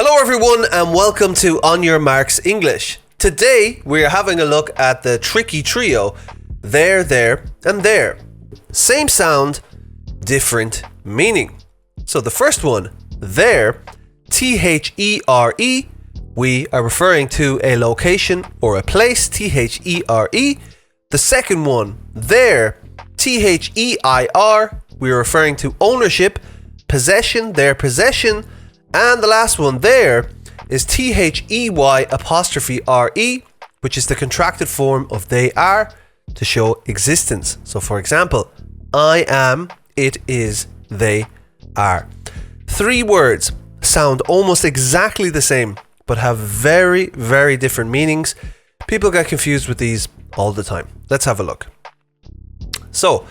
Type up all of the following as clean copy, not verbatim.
Hello everyone and welcome to On Your Marks English. Today we are having a look at the tricky trio there, and there. Same sound, different meaning. So the first one, there, T-H-E-R-E, we are referring to a location or a place, T-H-E-R-E. The second one, there, T-H-E-I-R, we are referring to ownership, possession, their possession. And the last one there is T-H-E-Y'-R-E, which is the contracted form of they are to show existence. So for example, I am, it is, they are. Three words sound almost exactly the same, but have very, very different meanings. People get confused with these all the time. Let's have a look. So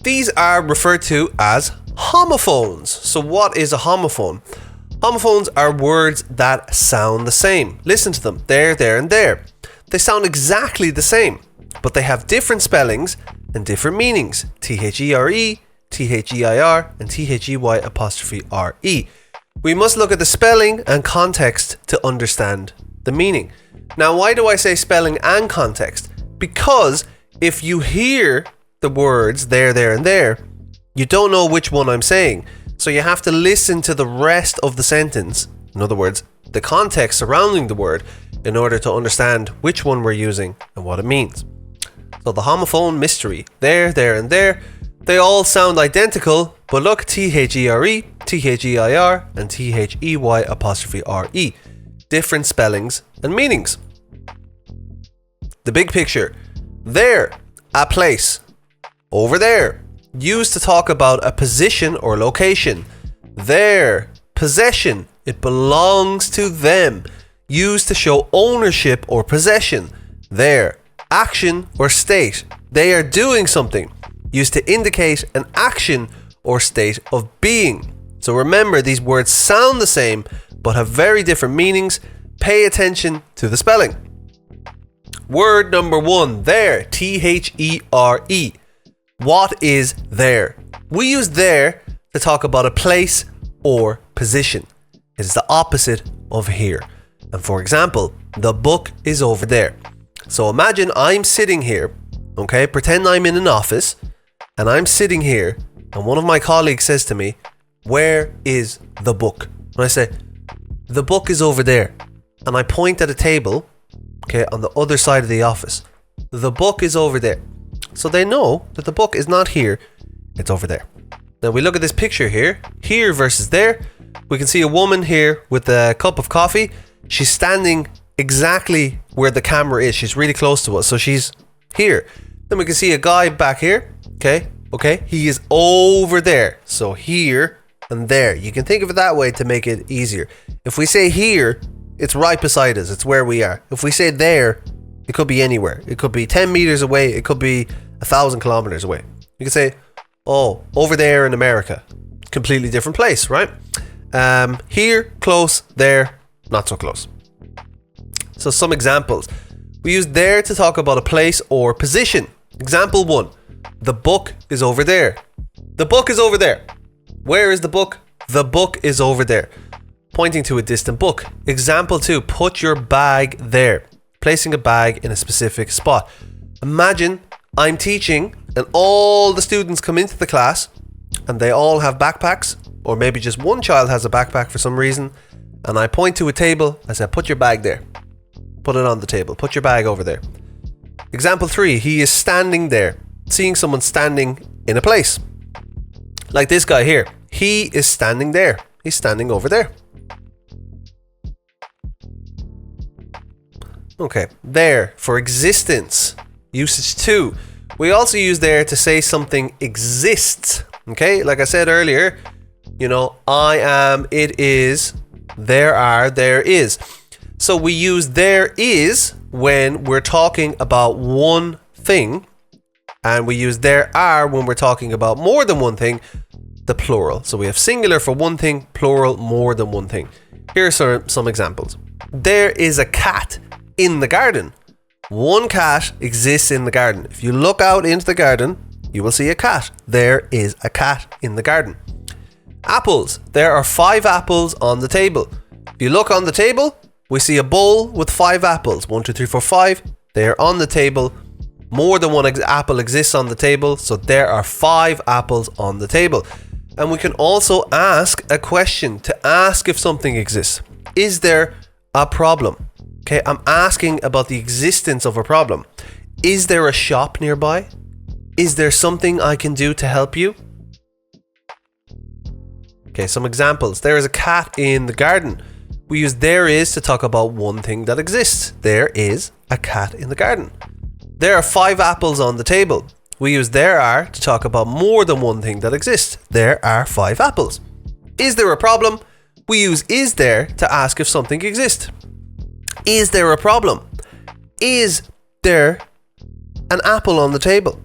these are referred to as homophones. So what is a homophone? Homophones are words that sound the same. Listen to them. There, and there. They sound exactly the same, but they have different spellings and different meanings. T-H-E-R-E, T-H-E-I-R, and T-H-E-Y'-R-E. We must look at the spelling and context to understand the meaning. Now, why do I say spelling and context? Because if you hear the words there, and there, you don't know which one I'm saying. So you have to listen to the rest of the sentence, in other words, the context surrounding the word, in order to understand which one we're using and what it means. So the homophone mystery, there, and there, they all sound identical, but look, T-H-E-R-E, T-H-E-I-R, and T-H-E-Y'-R-E. Different spellings and meanings. The big picture, there, a place, over there. Used to talk about a position or location. Their possession, it belongs to them. Used to show ownership or possession. Their action or state, they are doing something. Used to indicate an action or state of being. So remember, these words sound the same but have very different meanings. Pay attention to the spelling. Word number one, there, T-H-E-R-E. What is there? We use there to talk about a place or position. It is the opposite of here. And for example, the book is over there. So imagine I'm sitting here, okay? Pretend I'm in an office and I'm sitting here and one of my colleagues says to me, where is the book? And I say, the book is over there. And I point at a table, okay, on the other side of the office. The book is over there. So they know that the book is not here, it's over there. Now we look at this picture here versus there. We can see a woman here with a cup of coffee. She's standing exactly where the camera is. She's really close to us, so she's here. Then we can see a guy back here, okay, he is over there. So here and there. You can think of it that way to make it easier. If we say here, it's right beside us, it's where we are. If we say there, it could be anywhere. It could be 10 meters away. It could be 1,000 kilometers away. You could say, oh, over there in America. Completely different place, right? Here, close, there, not so close. So some examples. We use there to talk about a place or position. Example one, the book is over there. The book is over there. Where is the book? The book is over there. Pointing to a distant book. Example two, put your bag there. Placing a bag in a specific spot. Imagine I'm teaching and all the students come into the class and they all have backpacks, or maybe just one child has a backpack for some reason, and I point to a table. I say, put your bag there. Put it on the table. Put your bag over there. Example three, he is standing there. Seeing someone standing in a place. Like this guy here. He is standing there. He's standing over there. Okay, there for existence. Usage 2. We also use there to say something exists. Okay, like I said earlier, you know, I am, it is, there are, there is. So we use there is when we're talking about one thing, and we use there are when we're talking about more than one thing, the plural. So we have singular for one thing, plural more than one thing. Here are some examples. There is a cat in the garden. One cat exists in the garden. If you look out into the garden, you will see a cat. There is a cat in the garden. Apples. There are 5 apples on the table. If you look on the table, we see a bowl with 5 apples. 1, 2, 3, 4, 5. They are on the table. More than one apple exists on the table, so there are 5 apples on the table. And we can also ask a question to ask if something exists. Is there a problem? Okay, I'm asking about the existence of a problem. Is there a shop nearby? Is there something I can do to help you? Okay, some examples. There is a cat in the garden. We use there is to talk about one thing that exists. There is a cat in the garden. There are 5 apples on the table. We use there are to talk about more than one thing that exists. There are 5 apples. Is there a problem? We use is there to ask if something exists. Is there a problem? Is there an apple on the table?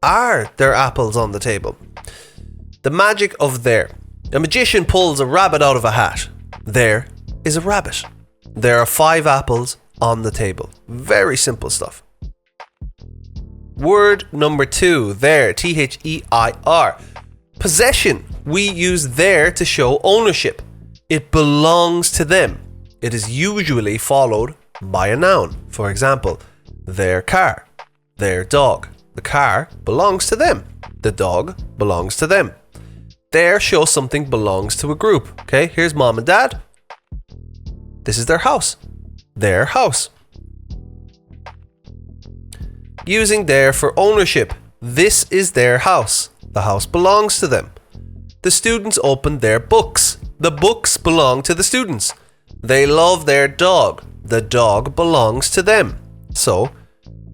Are there apples on the table? The magic of there. A magician pulls a rabbit out of a hat. There is a rabbit. There are 5 apples on the table. Very simple stuff. Word number 2, there, T-H-E-I-R. Possession. We use there to show ownership. It belongs to them. It is usually followed by a noun. For example, their car, their dog. The car belongs to them. The dog belongs to them. There shows something belongs to a group. Okay, here's mom and dad. This is their house. Their house. Using there for ownership. This is their house. The house belongs to them. The students open their books. The books belong to the students. They love their dog. The dog belongs to them. So,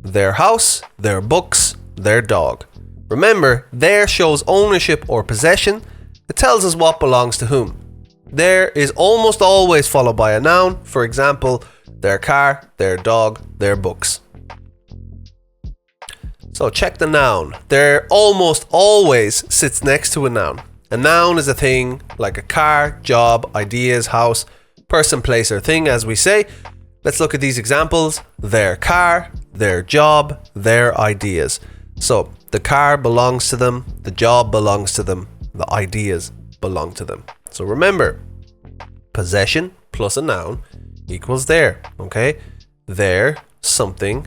their house, their books, their dog. Remember, there shows ownership or possession. It tells us what belongs to whom. There is almost always followed by a noun. For example, their car, their dog, their books. So check the noun. There almost always sits next to a noun. A noun is a thing like a car, job, ideas, house, person, place, or thing, as we say. Let's look at these examples. Their car, their job, their ideas. So the car belongs to them, the job belongs to them, the ideas belong to them. So remember, possession plus a noun equals there, okay? Their something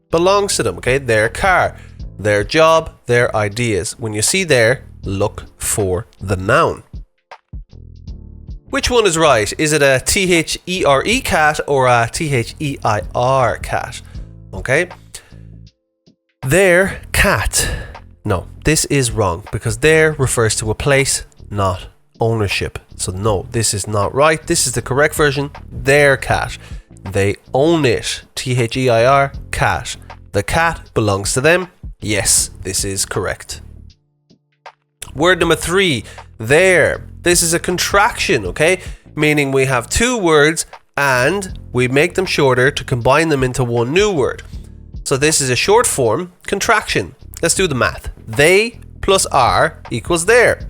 belongs to them, okay? Their car, their job, their ideas. When you see there, look for the noun. Which one is right? Is it a T-H-E-R-E cat or a T-H-E-I-R cat? Okay. Their cat. No, this is wrong because there refers to a place, not ownership. So no, this is not right. This is the correct version. Their cat. They own it. T-H-E-I-R, cat. The cat belongs to them. Yes, this is correct. Word number 3, there. This is a contraction, okay? Meaning we have 2 words and we make them shorter to combine them into one new word. So this is a short form contraction. Let's do the math. They plus are equals there.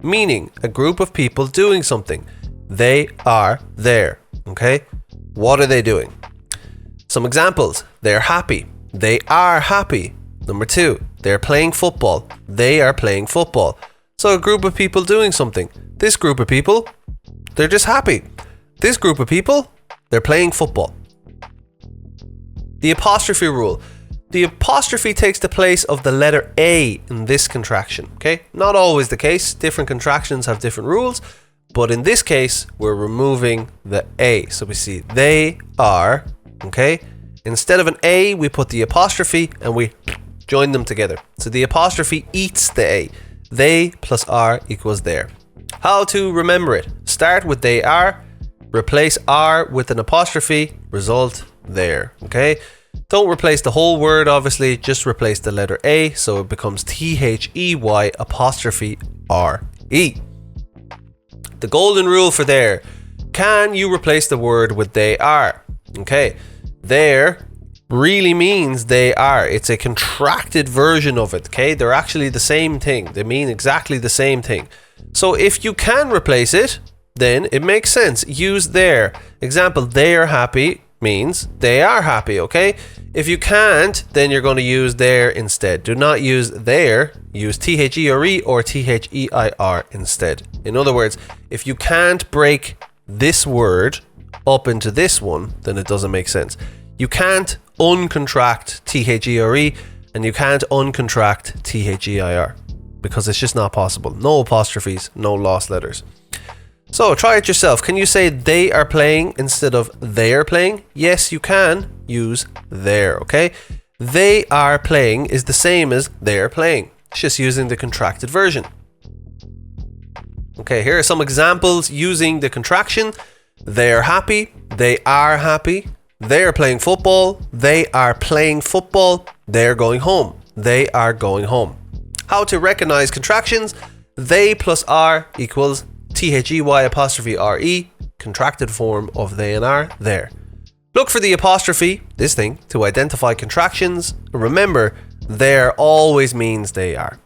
Meaning a group of people doing something. They are there, okay? What are they doing? Some examples. They're happy. They are happy. Number 2, they're playing football. They are playing football. So a group of people doing something. This group of people, they're just happy. This group of people, they're playing football. The apostrophe rule. The apostrophe takes the place of the letter A in this contraction. Okay, not always the case. Different contractions have different rules. But in this case, we're removing the A. So we see they are, okay? Instead of an A, we put the apostrophe and we join them together. So the apostrophe eats the A. They plus are equals there. How to remember it? Start with they are, replace are with an apostrophe, result there, okay? Don't replace the whole word, obviously, just replace the letter A, so it becomes T-H-E-Y apostrophe R-E. The golden rule for there. Can you replace the word with they are? Okay, there really means they are. It's a contracted version of it, okay? They're actually the same thing. They mean exactly the same thing. So if you can replace it, then it makes sense. Use there. Example, they are happy means they are happy, okay? If you can't, then you're going to use there instead. Do not use there. Use T-H-E-R-E or T-H-E-I-R instead. In other words, if you can't break this word up into this one, then it doesn't make sense. You can't uncontract THERE and you can't uncontract THEIR because it's just not possible. No apostrophes, no lost letters. So try it yourself. Can you say they are playing instead of they are playing? Yes, you can use there, okay? They are playing is the same as they're playing. It's just using the contracted version. Okay, here are some examples using the contraction. They're happy. They are happy. They're playing football. They are playing football. They're going home. They are going home. How to recognize contractions. They plus are equals THEY', contracted form of they and are, there. Look for the apostrophe, this thing, to identify contractions. Remember, there always means they are.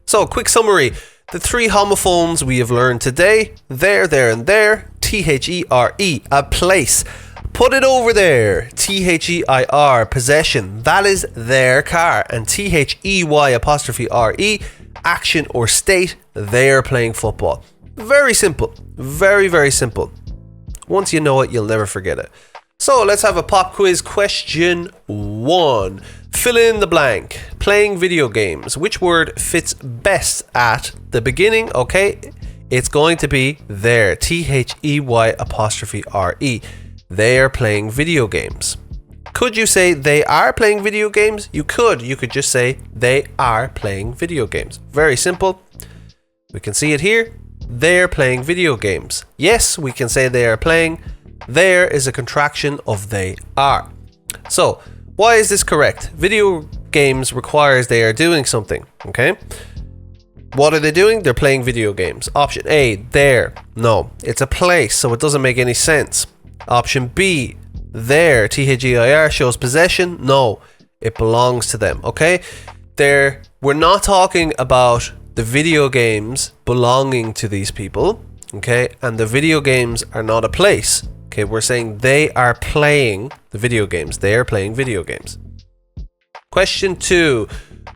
So, quick summary. The three homophones we have learned today, there, and there, THERE, a place. Put it over there, THEIR, possession, that is their car, and THEY', action or state, they're playing football. Very simple, very, very simple. Once you know it, you'll never forget it. So let's have a pop quiz. Question 1. Fill in the blank. Playing video games. Which word fits best at the beginning? Okay, it's going to be there. THEY'. They are playing video games. Could you say they are playing video games? You could. You could just say they are playing video games. Very simple. We can see it here. They're playing video games. Yes, we can say they are playing. There is a contraction of they are. So, why is this correct? Video games requires they are doing something, okay? What are they doing? They're playing video games. Option A, there. No, it's a place, so it doesn't make any sense. Option B, there. THEIR shows possession. No, it belongs to them, okay? We're not talking about the video games belonging to these people, okay? And the video games are not a place. Okay, we're saying they are playing the video games. They are playing video games. Question 2.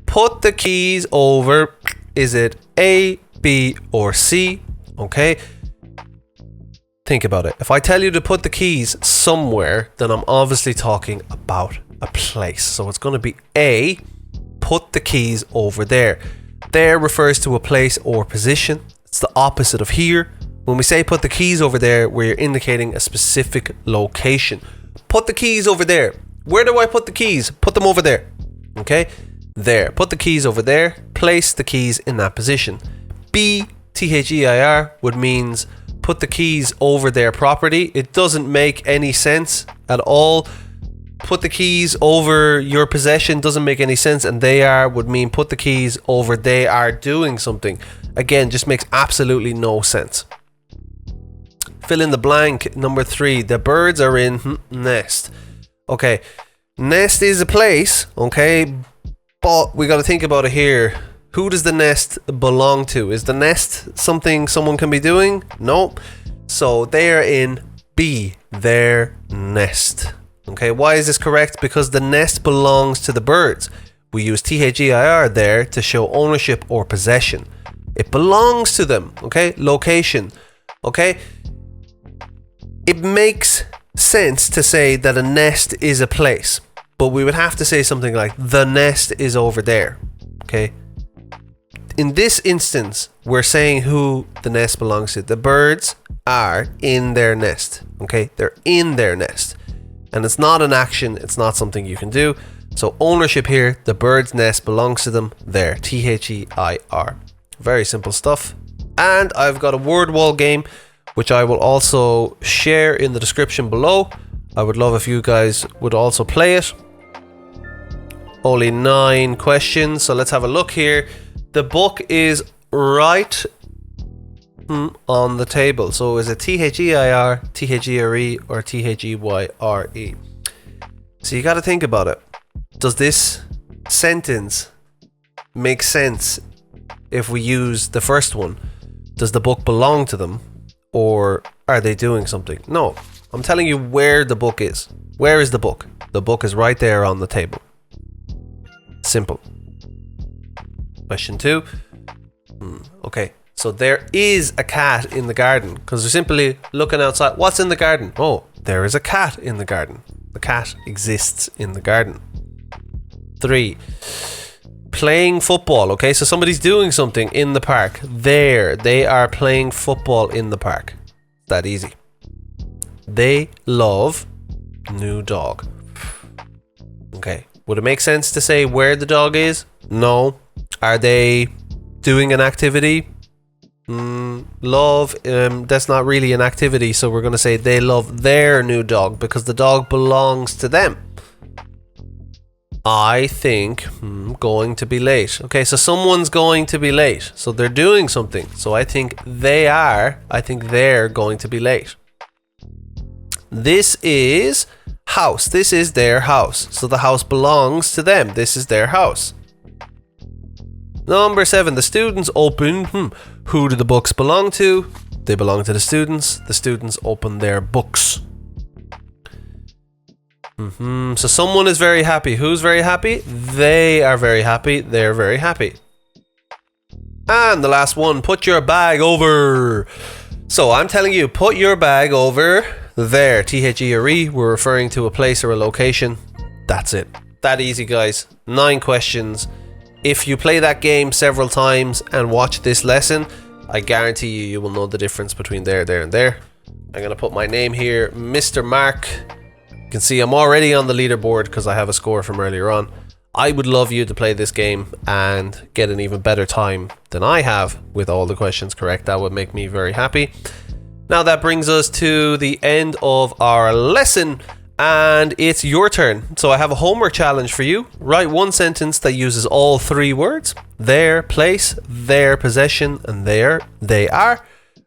Put the keys over. Is it A, B, or C? Okay. Think about it. If I tell you to put the keys somewhere, then I'm obviously talking about a place. So it's going to be A, put the keys over there. There refers to a place or position. It's the opposite of here. When we say put the keys over there, we're indicating a specific location. Put the keys over there. Where do I put the keys? Put them over there. Okay? There. Put the keys over there. Place the keys in that position. B, THEIR, would means put the keys over their property. It doesn't make any sense at all. Put the keys over your possession doesn't make any sense, and they are would mean put the keys over they are doing something. Again, just makes absolutely no sense. Fill in the blank. Number 3. The birds are in nest. Okay, nest is a place, okay, but we got to think about it here. Who does the nest belong to? Is the nest something someone can be doing? No. So they are in B, their nest. Okay, why is this correct? Because the nest belongs to the birds. We use THEIR there to show ownership or possession. It belongs to them, okay? Location, okay? It makes sense to say that a nest is a place, but we would have to say something like the nest is over there, okay? In this instance, we're saying who the nest belongs to. The birds are in their nest, okay? They're in their nest. And it's not an action, it's not something you can do. So ownership here, the bird's nest belongs to them, there, THEIR. Very simple stuff. And I've got a word wall game, which I will also share in the description below. I would love if you guys would also play it. Only 9 questions, so let's have a look here. The book is right on the table. So is it THEIR, THERE, or THEYRE? So you got to think about it. Does this sentence make sense if we use the first one? Does the book belong to them, or are they doing something? No, I'm telling you where the book is. Where is the book? The book is right there on the table. Simple. Question 2. Okay, So there is a cat in the garden, because they're simply looking outside. What's in the garden? Oh, there is a cat in the garden. The cat exists in the garden. 3. Playing football. Okay, so somebody's doing something in the park. They are playing football in the park. That easy. They love new dog. Okay, would it make sense to say where the dog is? No. Are they doing an activity? Love, that's not really an activity, so we're going to say they love their new dog because the dog belongs to them. I think going to be late. Okay, so someone's going to be late, so they're doing something. So I think they're going to be late. This is house. This is their house, so the house belongs to them. This is their house. Number 7, the students open. Who do the books belong to? They belong to the students. The students open their books. So someone is very happy. Who's very happy? They are very happy. They're very happy. And the last one, put your bag over. So I'm telling you, put your bag over there. T-H-E-R-E. We're referring to a place or a location. That's it. That easy, guys. 9 questions. If you play that game several times and watch this lesson, I guarantee you will know the difference between there, and there. I'm going to put my name here, Mr. Mark. You can see I'm already on the leaderboard because I have a score from earlier on. I would love you to play this game and get an even better time than I have with all the questions correct. That would make me very happy. Now that brings us to the end of our lesson. And it's your turn. So I have a homework challenge for you. Write one sentence that uses all 3 words. Their place, their possession, and there they are.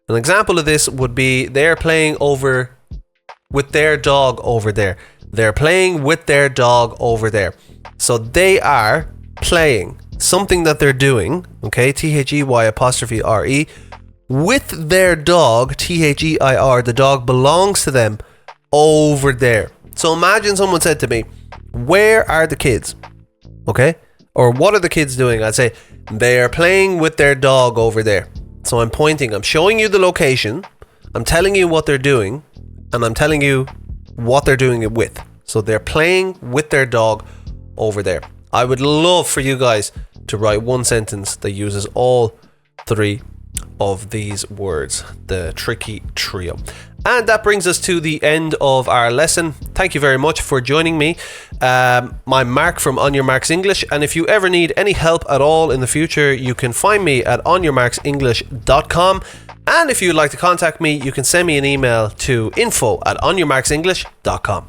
An example of this would be they're playing over with their dog over there. They're playing with their dog over there. So they are playing something that they're doing, okay, T-H-E-Y''re, with their dog, T-H-E-I-R, the dog belongs to them, over there. So imagine someone said to me, where are the kids? Okay? Or what are the kids doing? I'd say, they are playing with their dog over there. So I'm pointing, I'm showing you the location, I'm telling you what they're doing, and I'm telling you what they're doing it with. So they're playing with their dog over there. I would love for you guys to write one sentence that uses all 3 of these words, the tricky trio. And that brings us to the end of our lesson. Thank you very much for joining me. I'm Mark from On Your Marks English, and if you ever need any help at all in the future, you can find me at onyourmarksenglish.com. And if you'd like to contact me, you can send me an email to info@onyourmarksenglish.com.